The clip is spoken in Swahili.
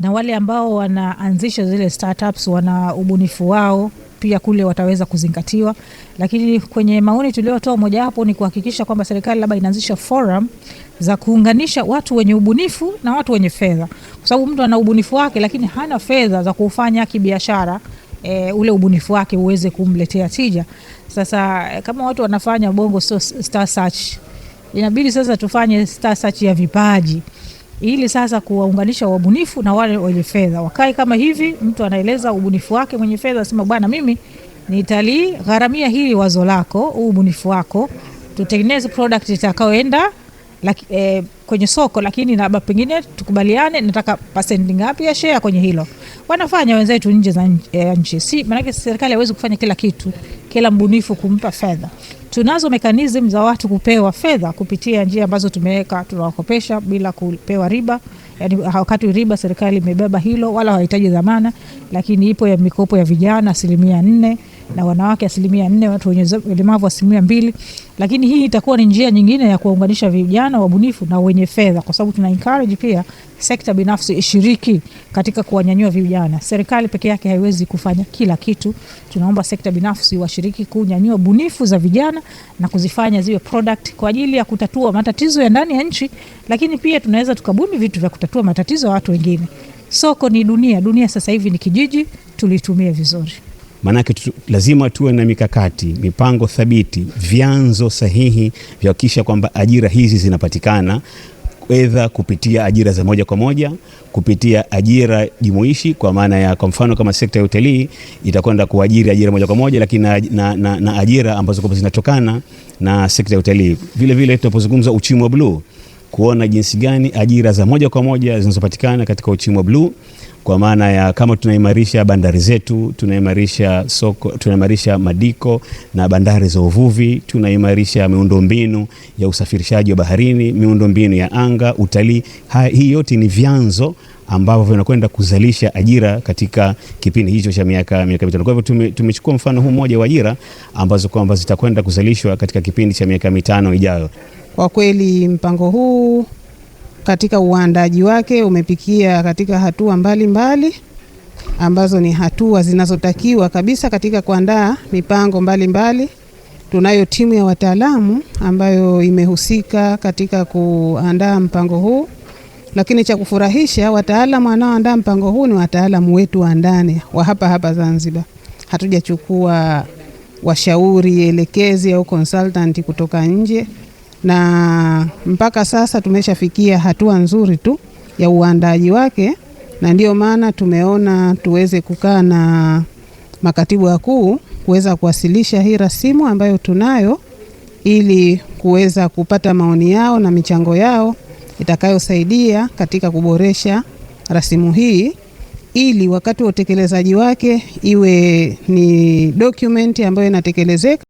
na wale ambao wanaanzisha zile startups wana ubunifu wao pia kule wataweza kuzingatiwa. Lakini kwenye maoni tuliotoa moja hapo ni kuhakikisha kwamba serikali labda inaanzisha forum za kuunganisha watu wenye ubunifu na watu wenye fedha, kwa sababu mtu ana ubunifu wake lakini hana fedha za kufanya kibiashara ule ubunifu wake uweze kumletea tija. Sasa kama watu wanafanya Bongo Star Search, inabidi sasa tufanye Star Search ya vipaji, ili sasa kuwaunganisha wabunifu na wale wenye fedha. Wakai kama hivi, mtu anaeleza ubunifu wake, mwenye fedha asema bwana, mimi nitaligharamia hili wazo lako, ubunifu wako, tutengeneze product itakayoenda kwenye soko, lakini na pengine tukubaliane nataka percent ngapi ya share kwenye hilo. Wanafanya wenzetu nje za nchi. Si maana serikali haiwezi kufanya kila kitu, kila mbunifu kumpa fedha. Tunazo mechanism za watu kupewa fedha kupitia njia ambazo tumeweka, tunawakopesha bila kupewa riba. Yani wakati riba serikali imebeba hilo, wala hawahitaji dhamana, lakini ipo ya mikopo ya vijana 4% na wanawake 4%, watu wenye ulemavu 2%. Lakini hii itakuwa ni njia nyingine ya kuunganisha vijana wabunifu na wenye fedha, kwa sababu tuna encourage pia sekta binafsi ishiriki katika kuwanyanyua vijana. Serikali peke yake haiwezi kufanya kila kitu. Tunaomba sekta binafsi washiriki kunyanyua bunifu za vijana na kuzifanya ziwe product kwa ajili ya kutatua matatizo ya ndani ya nchi, lakini pia tunaweza tukabuni vitu vya kutatua matatizo ya watu wengine. Soko ni dunia, dunia sasa hivi ni kijiji, tulitumie vizuri. Manake lazima tuwe na mikakati, mipango thabiti, vyanzo sahihi vya kuhakikisha kwamba ajira hizi zinapatikana, either kupitia ajira za moja kwa moja, kupitia ajira jumuishi, kwa maana ya kwa mfano kama sekta ya utalii itakwenda kuajiri ajira moja kwa moja, lakini na ajira ambazo kwa zinatokana na sekta ya utalii. Vile vile tunapozungumza uchumi wa blue, kuona jinsi gani ajira za moja kwa moja zinazopatikana katika uchumi wa blue, kwa maana ya kama tunaimarisha bandari zetu, tunaimarisha soko, tunaimarisha madiko na bandari za uvuvi, tunaimarisha miundombinu ya usafirishaji wa baharini, miundombinu ya anga, utalii. Hii yote ni vyanzo ambavyo vinakwenda kuzalisha ajira katika kipindi hicho cha miaka mitano. Kwa hivyo tumechukua mfano huu mmoja wa ajira ambazo kwamba zitakwenda kuzalishwa katika kipindi cha miaka 5 ijayo. Kwa kweli mpango huu katika uandaji wake umepikia katika hatua mbalimbali ambazo ni hatua zinazotakiwa kabisa katika kuandaa mipango mbalimbali. Tunayo timu ya wataalamu ambayo imehusika katika kuandaa mpango huu, lakini cha kufurahisha wataalamu wanaoandaa mpango huu ni wataalamu wetu wa ndani wa hapa Zanzibar. Hatujachukua washauri elekezi au consultant kutoka nje, na mpaka sasa tumeshafikia hatua nzuri tu ya uandaji wake, na ndio maana tumeona tuweze kukaa na makatibu wakuu kuweza kuwasilisha hii rasimu ambayo tunayo, ili kuweza kupata maoni yao na michango yao itakayosaidia katika kuboresha rasimu hii, ili wakati wa utekelezaji wake iwe ni document ambayo inatekelezeka.